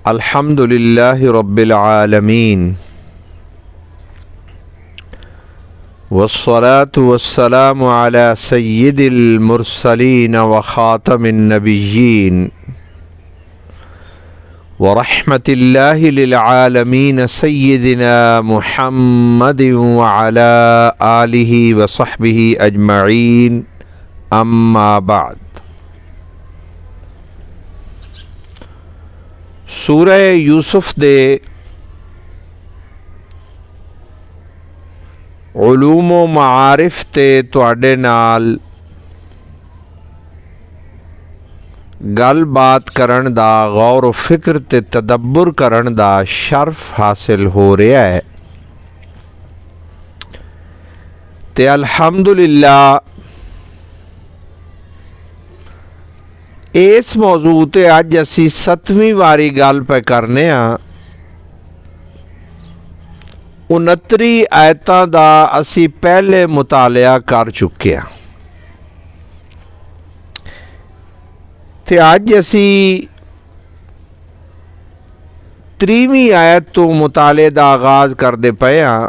अल्हम्दुलिल्लाहि रब्बिल आलमीन वस्सलातु वस्सलामु अला सय्यिदिल मुरसलीन व खातमिन नबिय्यीन व रहमतिल्लाहि लिल आलमीन सय्यिदिना मुहम्मदिन व अला आलिहि व सहबिहि अजमईन अम्मा बाद। सूरह यूसुफ दे उलूम व मारिफ ते तुहाडे नाल गल बात करन दा, गौर व फिक्र ते तदब्बर करन दा शर्फ हासिल हो रहा है ते अल्हम्दुलिल्लाह इस मौजू ते अज असी 7वीं वारी गल पे करने आ। 69 आयतां दा असी पहले मुतालिया कर चुके हैं ते अज असी 30वीं आयत तो मुताले दा आगाज करते पे हाँ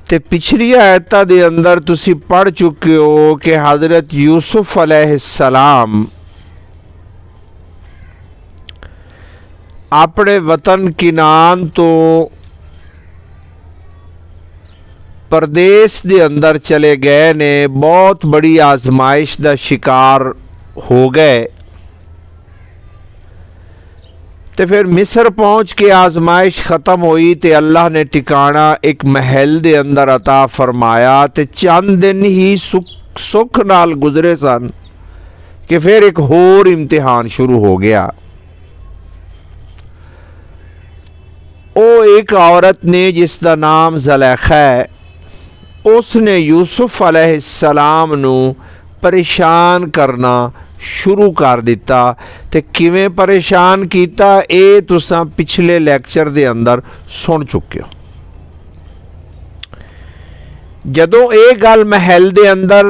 ते पिछली आयतां दे अंदर तुसी पढ़ चुके हो कि हज़रत यूसुफ अलैहिस्सलाम अपने वतन किनान तो परदेस दे अंदर चले गए ने, बहुत बड़ी आजमाइश का शिकार हो गए तो फिर मिस्र पहुँच के आजमाइश ख़त्म हुई तो अल्लाह ने ठिकाना एक महल दे अंदर अता फरमाया तो चंद दिन ही सुख नाल गुजरे सन कि फिर एक होर इम्तिहान शुरू हो गया। वो एक औरत ने जिसका नाम ज़ुलेखा है, उसने यूसुफ अलैहिस्सलाम नू परेशान करना शुरू कर दिता। ते किवें परेशान किया ये तुसां पिछले लैक्चर दे अंदर सुन चुके हो। जदों ये गल महल दे अंदर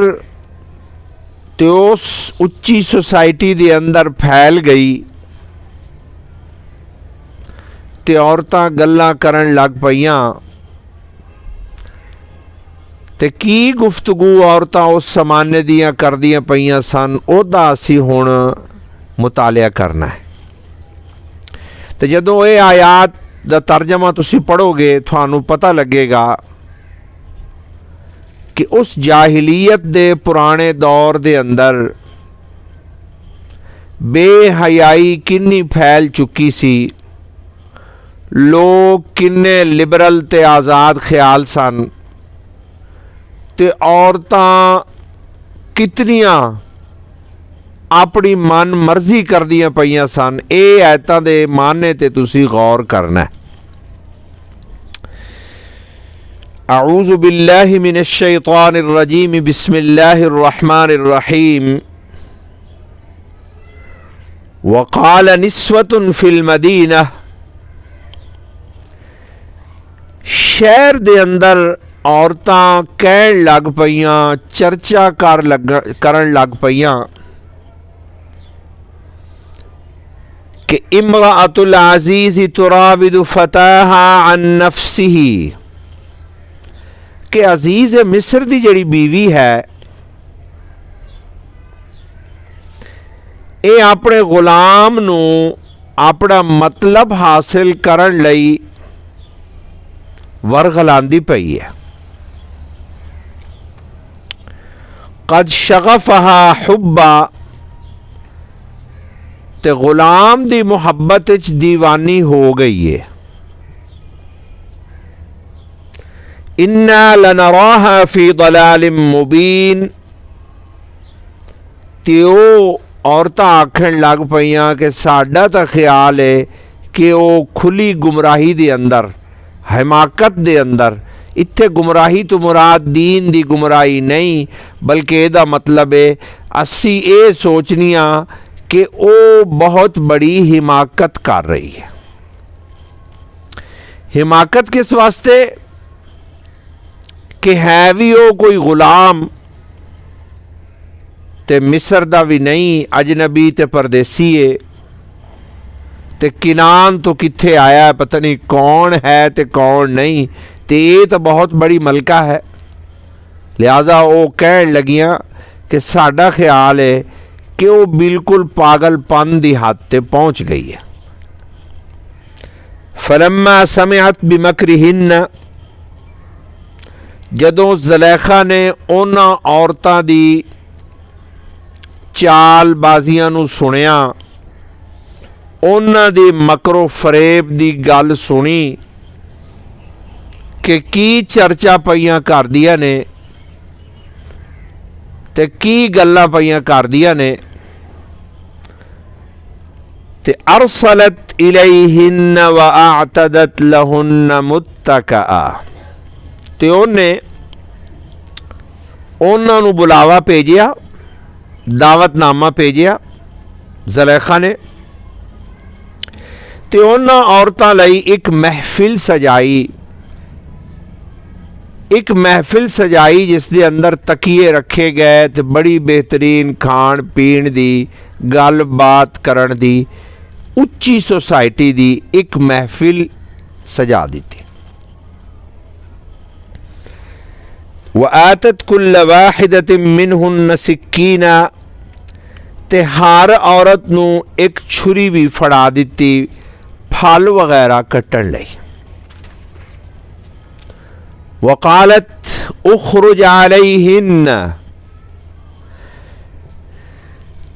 ते उस उच्ची सोसाइटी दे अंदर फैल गई ते औरतां गल्लां करन लग पईयां ते की गुफ्तगू औरतां उस जमाने दियां करदियां पईयां सन, ओहदा असी हुण मुतालिया करना है। तो जदों ये आयात दा तर्जमा तुसी पढ़ोगे तुहानू पता लगेगा कि उस जाहिलियत दे पुराने दौर दे अंदर बेहयाई किन्नी फैल चुकी सी, लोग किन्ने लिबरल ते आज़ाद ख्याल सन ते औरतां कितनियां अपनी मन मर्जी करदियां पईयां सन। ये आयतां दे माने ते तुसी गौर करना है। अऊज़ु बिल्लाहि मिनश शैतानिर रजीम, बिस्मिल्लाहिर रहमानिर रहीम। वक़ाल निस्वतुन फिल मदीना, शहर दे अंदर औरतां कहन लग पईयां, चर्चा करन लग पईयां कि इम्राअतुल अज़ीज़ तुराविदु फताहा अन नफ्सिही, कि अजीज़ मिस्र दी जड़ी बीवी है ये अपने गुलाम नू अपना मतलब हासिल करन लई वरगलांदी पई है। कद शगफ़हा हुब्बा, ते गुलाम दी मुहब्बत च दीवानी हो गई है। इन्ना लनराहा फी दलालिम मुबीन, ते ओ औरतां आखन लग पईयां कि साडा तां ख्याल है कि वो खुली गुमराही दे अंदर, हिमाकत दे अंदर, इत्थे गुमराही तो मुराद दीन दी गुमराही नहीं बल्कि एदा मतलब है असी ये सोचनिया कि वो बहुत बड़ी हिमाकत कर रही है। हिमाकत किस वास्ते कि है भी वो कोई गुलाम ते मिस्र दा भी नहीं, अजनबी ते परदेसी है, ते किनान तो कित्थे आया है, पता नहीं कौन है ते कौन नहीं, ते ये तो बहुत बड़ी मलका है। लिहाजा वो कहन लगियां कि साडा ख्याल है कि वो बिल्कुल पागलपन दी हद ते पहुँच गई है। फलम्मा समिअत बिमकरिहिन्न, जदों ज़ुलैखा ने उन्हां औरतां दी चालबाजियां नूं सुनिया, उन्हां दी मकरो फरेब दी गल सुनी कि की चर्चा पईयां करदियां ने ते की गल्लां पईयां करदियां ने, ते अरसलत इलैहिन्न व अअतदत लहुन्न मुत्तका, ते उन्हें उन्हां नूं बुलावा भेजिया, दावतनामा भेजिया ज़ुलैखा ने, ते उन्हां औरतां लई एक महफिल सजाई, एक महफिल सजाई जिस दे अंदर तकिए रखे गए ते बड़ी बेहतरीन खाण पीण दी गल बात करन दी उच्ची सोसाइटी दी एक महफिल सजा दी। व आतत कुल्ल वाहिदतिन मिनहुन्न सिक्कीना, ते हर औरत नूं एक छुरी भी फड़ा दिती फल वगैरह कट्टण लई। वकालत उखरुज अलैहिन्न,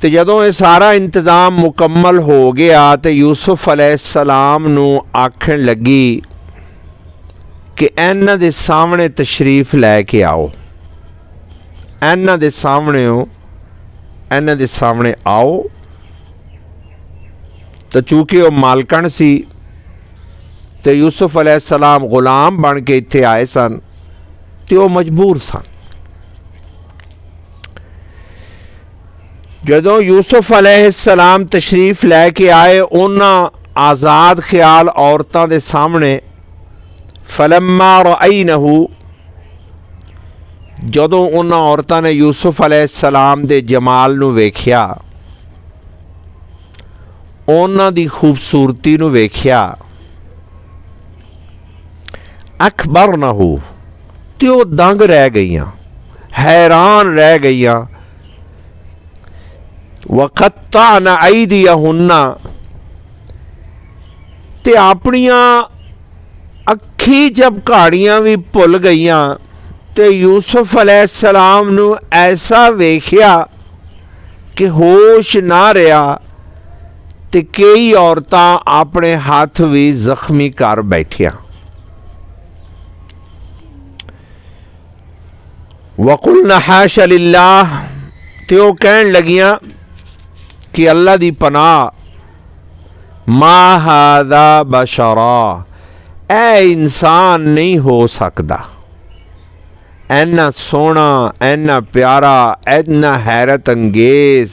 ते जदों ये सारा इंतज़ाम मुकम्मल हो गया तो यूसुफ अलैहिस्सलाम नूं आखण लगी कि इन्हां दे सामने तशरीफ लैके आओ, इन्हां दे सामने आओ। तो चूँकि वह मालकन सी तो यूसुफ अलैहिस्सलाम गुलाम बन के इत्थे आए सन, तो वह मजबूर सन। जदों यूसुफ अलैहिस्सलाम तशरीफ लैके आए उन्हां आज़ाद ख्याल औरतां दे सामने, फलम्मा रअयनहु, जदों उन्हां औरतां ने यूसुफ अलैहिस्सलाम दे जमाल नूं वेख्या, उन्हां दी खूबसूरती नूं वेख्या, अखबरनहु, ते वो दंग रह गईयां, हैरान रह गईयां। वक़त्तअन ऐदियहुन्ना, ते अपनियां अखी झपकाड़ियां भी भुल गईयां, ते यूसुफ अलैहिस्सलाम नूं ऐसा वेख्या कि होश ना रहा, ते कई औरतां अपने हाथ भी जख्मी कर बैठियां। वकुलना हाशा लिल्लाह, ते वो कहन लगियां कि अल्लाह दी पनाह, मा हादा बशरा, ऐ इंसान नहीं हो सकता, इन्ना सोहना, इन्ना प्यारा, इन्ना हैरत अंगेज,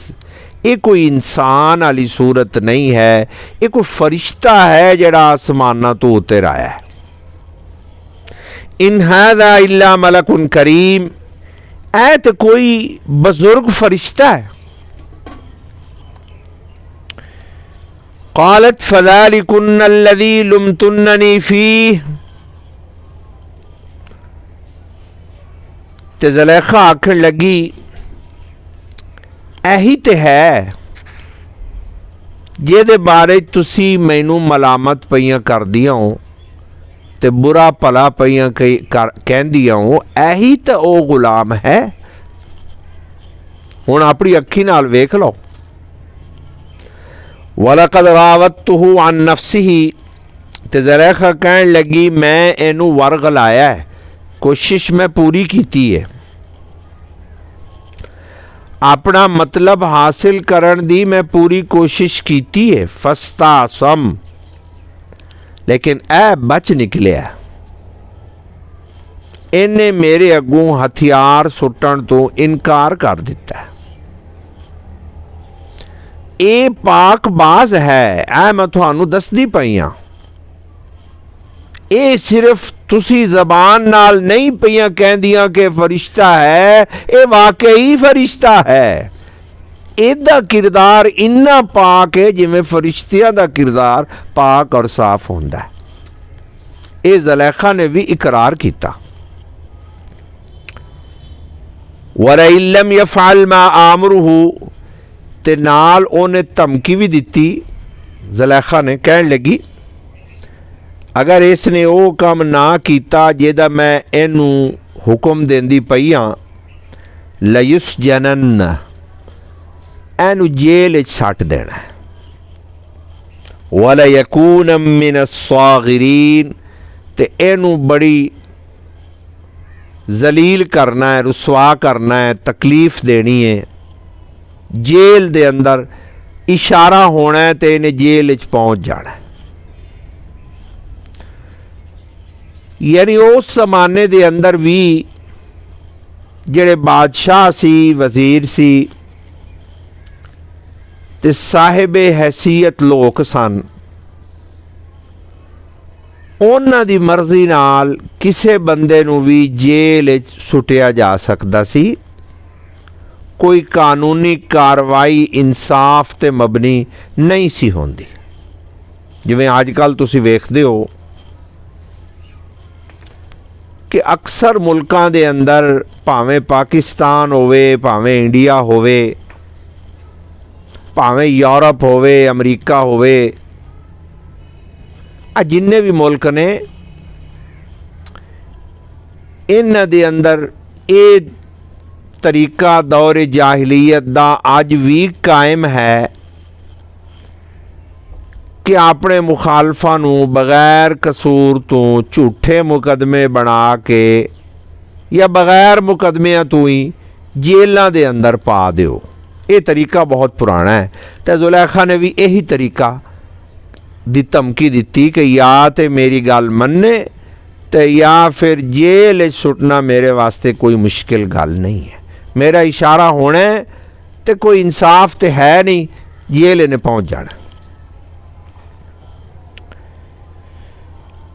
ये कोई इंसान वाली सूरत नहीं है, ये कोई फरिश्ता है जड़ा आसमाना तो उतर आया है। इन हादा इल्ला मलकुन करीम, ऐ तो कोई बुजुर्ग फरिश्ता है। क़ालत फ़ज़ालिकुन्न अल्लज़ी लुमतुन्ननी फ़ीह, ते ज़ुलैखा आखन लगी यही तो है जिहदे बारे तुसी मैनू मलामत पईयां करदियां हो ते बुरा भला पईयां कहंदियां हो, यही तो वो गुलाम है। हुण अपनी अखी नाल वेख लो। वलकद रावत्तुहु अन नफ्सिही, ते ज़ुलैखा कहन लगी मैं इनू वर्ग लाया है, कोशिश मैं पूरी की है, अपना मतलब हासिल करन दी मैं पूरी कोशिश की है। फस्ता सम, लेकिन ऐ बच निकलिया, इन्हें मेरे अगों हथियार सुट्टण तो इनकार कर दिता है। ये पाकबाज है, ऐ मैं तुहानू दसदी पई हां। ये सिर्फ तुसी जबान नाल नहीं पईयां कहंदियां कि फरिश्ता है, ये वाकई फरिश्ता है। ਇਹਦਾ किरदार इन्ना पाक है जिमें फरिश्तियां दा किरदार पाक और साफ होंदा है। ये ज़ुलैखा ने भी इकरार किया। वलइन लम यफ़अल मा आमरुहु, ते नाल उन्हें धमकी भी दी। ज़ुलैखा ने कहन लगी अगर इसने वो काम ना किया जिहदा मैं इनू हुक्म देंदी पई हाँ, लयुसजनन, एनू जेल सट देना, वला यकून मिन अस्सागिरीन, ते एनू बड़ी जलील करना है, रुसवा करना है, तकलीफ देनी है, जेल दे अंदर इशारा होना है तो इन्हें जेल पहुँच जाना है। यानी उस जमाने दे अंदर भी जेड़े बादशाह सी, वजीर सी ते साहिब हैसियत लोग सन, उन्हां दी मर्जी नाल किसे बंदे नूं भी जेल सुटिया जा सकदा सी। कोई कानूनी कार्रवाई इंसाफ ते मबनी नहीं सी होंदी। जिवें अजकल तुसीं वेखदे हो कि अक्सर मुल्कां दे अंदर भावें पाकिस्तान होवे, भावें इंडिया होवे, भावें यूरोप होवे, अमरीका होवे, जिन्ने भी मुल्क ने इन्हां दे अंदर ये तरीका दौर जाहिलियत दा अज भी कायम है कि अपने मुखालफा नूं बगैर कसूर तो झूठे मुकदमे बना के या बगैर मुकदमियां तो ही जेलों के अंदर पा दो। ये तरीका बहुत पुराना है। तो ज़ुलैखा ने भी यही तरीका दी धमकी दी कि या तो मेरी गल मन्ने तो या फिर जेल सुटना मेरे वास्ते कोई मुश्किल गल नहीं है। मेरा इशारा होना है तो कोई इंसाफ तो है नहीं, जेल ने पहुँच जाना।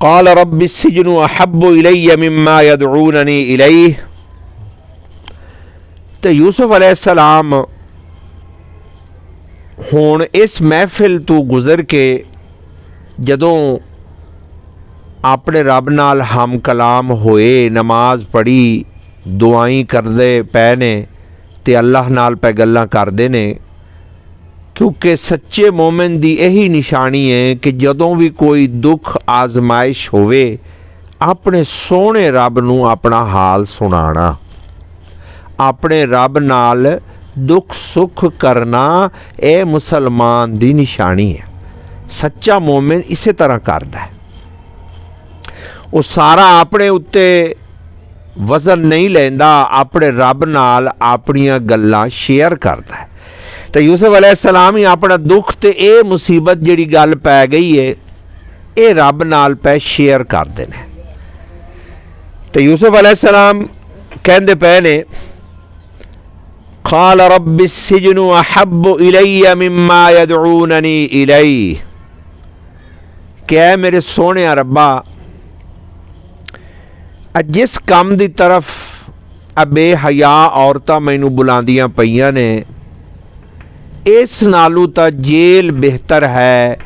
क़ाल रब्बि सिज्नु अहब्बु इलैया मिम्मा यदऊननी इलैह, तो यूसुफ अलैहिस्सलाम हुण इस महफिल तो गुजर के जदों अपने रब नाल हम कलाम होए, नमाज पढ़ी, दुआई करदे पए ने ते अल्लाह नाल पै गल्लां करदे ने, क्योंकि सच्चे मोमिन दी यही निशानी है कि जदों भी कोई दुख आजमाइश होवे अपने सोहणे रब नूं अपना हाल सुनाना, अपने रब नाल दुख सुख करना, यह मुसलमान दी निशानी है। सच्चा मोमिन इसे तरह करता है। वो सारा अपने उत्ते वजन नहीं लेंदा, अपने रब नाल अपनियां गल्लां शेयर करता है। तो यूसुफ अलैहिस्सलाम ही अपना दुख ते ये मुसीबत जिहड़ी गल पै गई है ये रब नाल पै शेयर करते हैं। तो यूसुफ अलैहिस्सलाम कहंदे पे ने क़ाल रब्बि सिज्नु अहब्बु इलैया मिम्मा यदऊननी इलैह, क्या मेरे सोहणे रब्बा जिस काम की तरफ बेहया औरतां मैनू बुलांदियां पईयां ने, इस नालू तो जेल बेहतर है।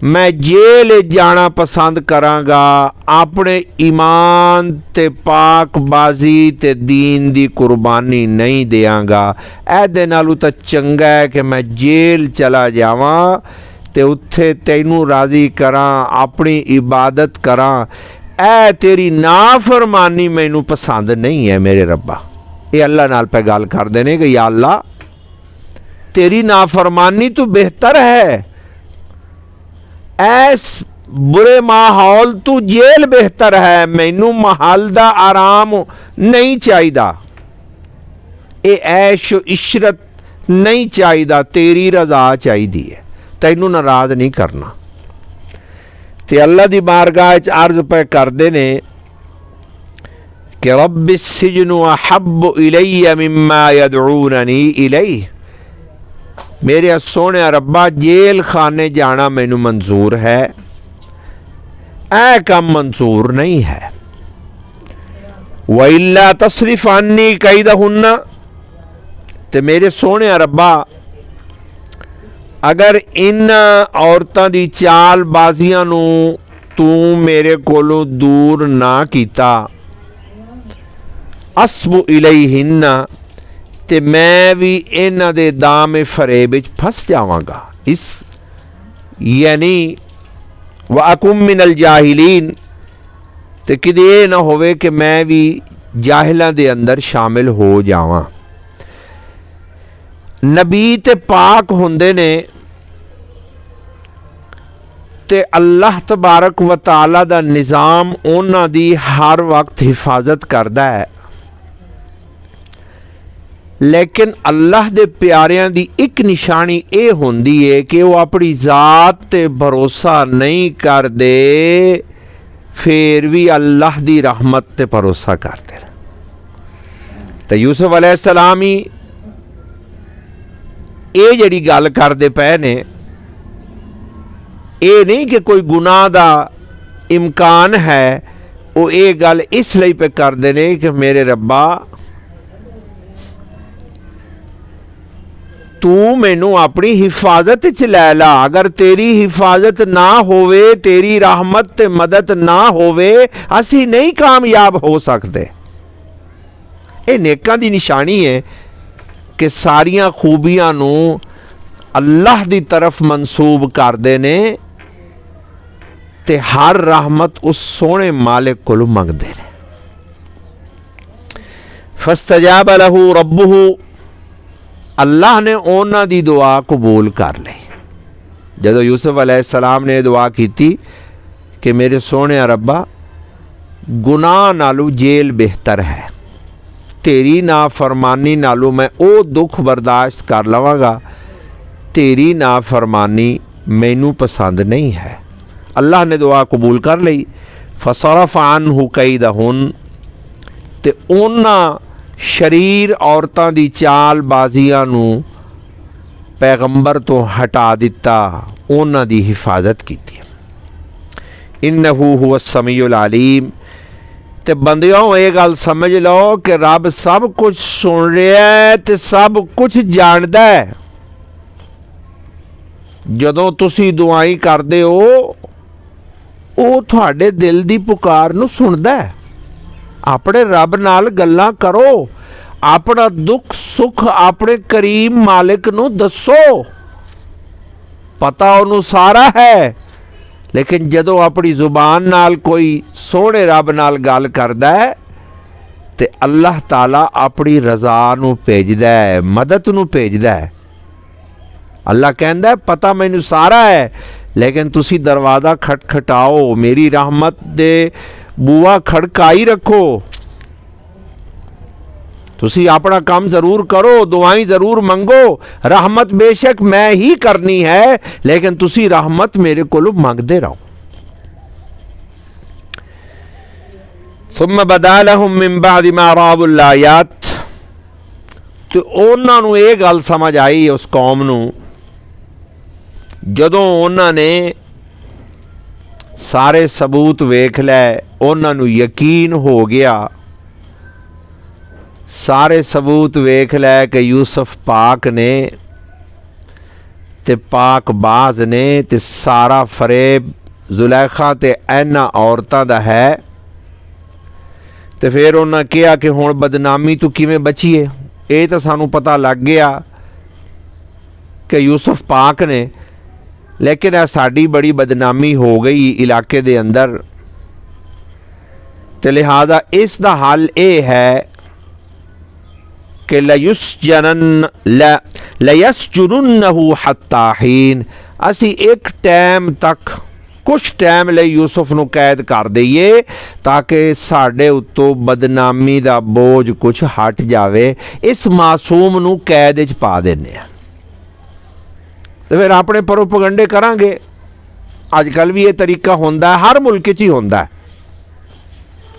मैं जेल जाना पसंद करांगा, अपने ईमान ते पाकबाजी ते दीन दी कुर्बानी नहीं देंगा। ऐदे नालू तो चंगा है कि मैं जेल चला जावां ते उत्थे तैनू राज़ी करां, अपनी इबादत करां। ऐ तेरी नाफरमानी मैनू पसंद नहीं है मेरे रब्बा। ये अल्लाह नाल पे गल करदे ने कि या अल्लाह तेरी नाफरमानी तो बेहतर है, ऐस बुरे माहौल तू जेल बेहतर है। मैनू महल दा आराम नहीं चाहिदा, ये ऐश इशरत नहीं चाहिदा, तेरी रजा चाहिदी है, तैनू नाराज नहीं करना। ते अल्लाह दी बारगाह अर्ज पे करदे ने कि रब्बि सिज्नु अहब्बु इलैया मिम्मा यदऊननी इलैह, मेरे सोहणे रब्बा जेल खाने जाना मैनू मंजूर है, ऐ काम मंजूर नहीं है। वइल्ला तसरिफ अन्नी कैदहुन्ना, ते मेरे सोहणे रब्बा अगर इन औरतां दी चालबाजियां नूं तू मेरे कोलों दूर ना कीता, असबु इलैहिन्ना, ते मैं भी इन्हां दे दाम फरेब विच फस जावांगा। इस यानी व अकुम मिनल जाहिलीन, ते किदे ये ना होवे कि मैं भी जाहिलां दे अंदर शामिल हो जावां। नबी ते पाक हुंदे ने ते अल्लाह तबारक व तआला दा निज़ाम उन्हां दी हर वक्त हिफाजत करदा है, लेकिन अल्लाह दे प्यारियां दी एक निशानी ये हुंदी है कि वो अपनी ज़ात ते भरोसा नहीं करदे, फिर भी अल्लाह दी रहमत ते भरोसा करते। तो यूसुफ अलैहिस्सलाम ही ये जिहड़ी गल करदे पए ने, ये नहीं कि कोई गुनाह दा इम्कान है, वो ये गल इसलिए पे करदे ने कि मेरे रब्बा तू मैनू अपनी हिफाजत च लै ला। अगर तेरी हिफाजत ना होवे, तेरी रहमत ते मदद ना होवे, असी नहीं कामयाब हो सकते। ये नेकां दी निशानी है कि सारियां खूबियां नू अल्लाह दी तरफ मंसूब करदे ने ते हर रहमत उस सोहणे मालिक कोलों मंगदे ने। फस्तजाब लहू रब्बुहू, अल्लाह ने उन्हां दी दुआ कबूल कर ली। जदों यूसुफ अलैहिस्सलाम ने दुआ की कि मेरे सोहणे रब्बा गुनाह नालों जेल बेहतर है, तेरी नाफरमानी नालों मैं वो दुख बर्दाश्त कर लवांगा, तेरी नाफरमानी मैनू पसंद नहीं है। अल्लाह ने दुआ कबूल कर ली। फसरफ अन्हु कैदहुन, ते उन्हां शरीर औरतां दी चालबाजियां नू पैगंबर तो हटा दिता, उन्हां दी हिफाजत की। इन्नहु हुवा समीउल अलीम, ते बंदियों ये गल समझ लो कि रब सब कुछ सुन रहा है ते सब कुछ जानदा है। जदों तुसी दुआई करदे हो, वो तुहाडे दिल दी पुकार नू सुनदा है। अपने रब नाल गल्लां करो, अपना दुख सुख अपने करीम मालिक नू दसो, पता उन्होंने सारा है। लेकिन जदों अपनी जुबान नाल कोई सोहणे रब नाल गल करदा है ते अल्लाह ताला अपनी रज़ा नू भेजदा है, मदद नू भेजदा है। अल्लाह कहंदा है पता मैनू सारा है, लेकिन तुसी दरवाज़ा खटखटाओ, मेरी रहमत दे बूआ खड़काई रखो। तुसी अपना काम जरूर करो, दुआई जरूर मंगो, रहमत बेशक मैं ही करनी है, लेकिन तुसी रहमत मेरे कोलों मंगदे रहो। सुम्मा बदा लहुम मिन बाद मा राउल आयात, तो उन्हां नूं ये गल समझ आई उस कौम नूं, जदों उन्हां ने सारे सबूत वेख लै, उन्हां नूं यकीन हो गया, सारे सबूत वेख लै कि यूसुफ पाक ने ते पाक बाज ने, ते सारा फरेब जुलैखा ते इन्हां औरतां दा है। ते फिर उन्हां कहा कि हुण बदनामी तो किवें बचीए। ये तो सानू पता लग गया कि यूसुफ पाक ने, लेकिन यह साड़ी बड़ी बदनामी हो गई इलाके दे अंदर, तो लिहाजा इसका हल ये है कि लयस्जुनुन्नहु हत्ता हीन, असी एक टाइम तक कुछ टाइम ले यूसुफ नूं कैद कर दईए, ताकि साडे उत्तों बदनामी का बोझ कुछ हट जाए। इस मासूम नूं कैद च पा देने, तो फिर अपने प्रोपगंडे करांगे। अजकल भी ये तरीका होंदा है, हर मुल्क च ही होंदा है।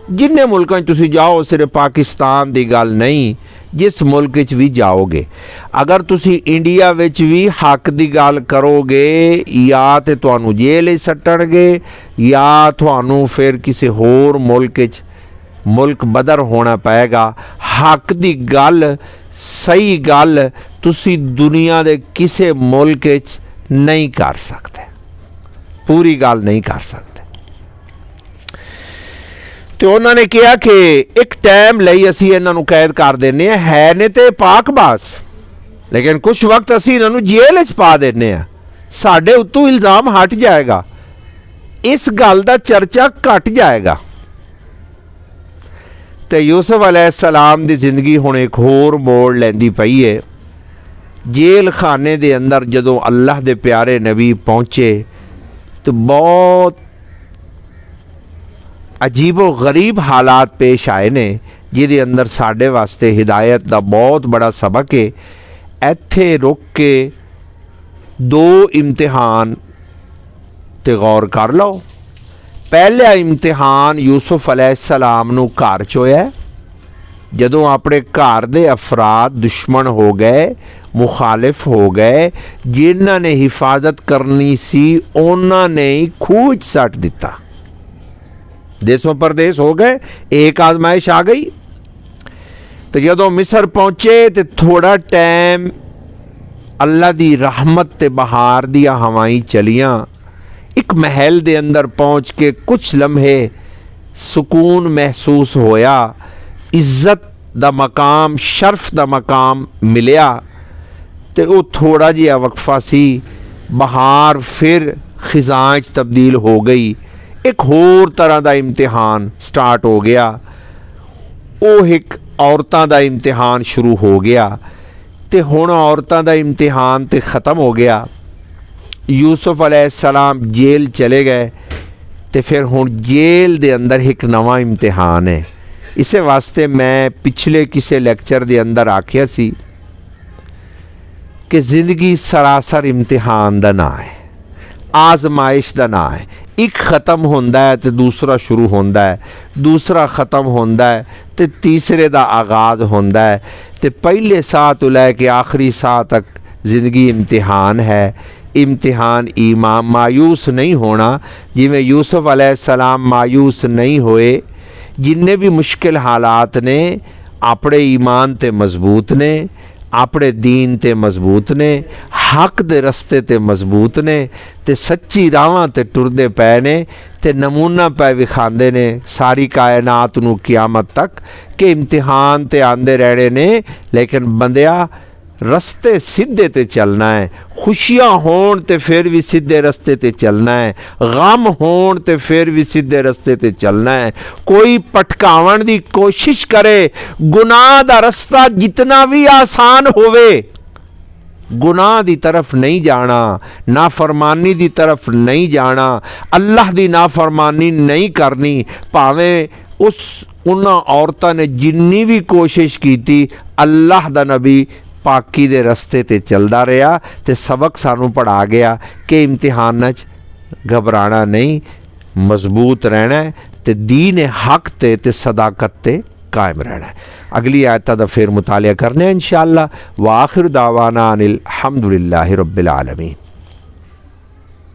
जिन्ने मुल्कों तुसी जाओ, सिर्फ पाकिस्तान की गल नहीं, जिस मुल्क च भी जाओगे, अगर तुसी इंडिया विच भी हक की गल करोगे, या तो तुहानू जेल सट्टणगे, या तुहानू फिर किसी होर मुल्क बदर होना पएगा। हक की गल सही गल तुसी दुनिया के किसी मुल्क च नहीं कर सकते, पूरी गल नहीं कर सकते। तो उन्होंने कहा कि एक टाइम ਲਈ ਅਸੀਂ ਇਹਨਾਂ ਨੂੰ कैद कर देने है ने तो पाकबाज, लेकिन कुछ वक्त ਅਸੀਂ ਇਹਨਾਂ ਨੂੰ जेल च पा देने साढ़े उत्तों इल्ज़ाम हट जाएगा, इस गल का चर्चा घट जाएगा। तो यूसुफ अलैहिस्सलाम की जिंदगी हुण एक होर मोड़ लैंदी पई है। जेल खाने के अंदर जदों अल्लाह के प्यारे नबी पहुँचे तो बहुत अजीबो गरीब हालात पेश आए ने, जिहदे अंदर साढ़े वास्ते हिदायत का बहुत बड़ा सबक है। इत्थे रुक के दो इम्तिहान ते गौर कर लो। पहला इम्तिहान यूसुफ अलैहिस्सलाम नूं घर च होया जदों अपने घर दे अफराद दुश्मन हो गए, मुखालिफ हो गए, जिन्हां ने हिफाजत करनी सी उन्हां ने ही खूह च सट दिता, देशों परदेश हो गए, एक आजमाइश आ गई। तो जदों मिस्र पहुंचे तो थोड़ा टाइम अल्लाह दी रहमत ते बहार दिया हवाएं चलियां। एक महल दे अंदर पहुंच के कुछ लम्हे सुकून महसूस होया, इज्जत दा मकाम, शर्फ दा मकाम मिलिया। तो वो थोड़ा जिहा वक्फा सी, बहार फिर खिज़ां च तब्दील हो गई, एक होर तरह का इम्तिहान स्टार्ट हो गया। वो एक औरतां दा इम्तिहान शुरू हो गया। तो हुण औरतां दा इम्तिहान तो ख़त्म हो गया। यूसुफ अलैहिस्सलाम जेल चले गए, तो फिर हुण जेल दे अंदर एक नवा इम्तिहान है। इस वास्ते मैं पिछले किसी लैक्चर दे अंदर आखिया सी कि जिंदगी सरासर इम्तिहान का ना है, आजमाइश का ना है। एक ख़त्म होंदा है तो दूसरा शुरू होंदा है, दूसरा ख़त्म होंदा है तो तीसरे का आगाज़ होंदा है। तो पहले साह तो लैके आखिरी साह तक ज़िंदगी इम्तिहान है। इम्तिहान ईमान, मायूस नहीं होना। जिमें यूसुफ अलैहिस्सलाम मायूस नहीं होए, जिन्ने भी मुश्किल हालात ने अपने ईमान ते मजबूत ने, अपने दीन ते मजबूत ने, हक दे रस्ते ते मजबूत ने, ते सच्ची रावां ते टुरदे पै ने, ते नमूना पै विखांदे ने सारी कायनात नूं क़यामत तक कि इम्तिहान ते आंदे रहने ने, लेकिन बंदिया रस्ते सीधे ते चलना है। खुशियां होण ते फिर भी सीधे रस्ते ते चलना है, गम होण ते फिर भी सीधे रस्ते ते चलना है। कोई भटकावन दी कोशिश करे, गुनाह दा रस्ता जितना भी आसान होवे, गुनाह दी तरफ नहीं जाना, नाफरमानी दी तरफ नहीं जाना, अल्लाह दी नाफरमानी नहीं करनी। भावें उस उन्हां औरतां ने जिन्नी भी कोशिश की थी, अल्लाह दा नबी पाकी दे रस्ते ते चलदा रहा, ते सबक सानू पढ़ा गया कि इम्तिहान च घबराना नहीं, मजबूत रहना है, ते दीन हक ते सदाकत ते कायम रहना है। अगली आयत दा फिर मुतालिया करने इंशाअल्लाह। व आखिर दावाना अनिल हम्दुलिल्लाहि रब्बिल आलमीन।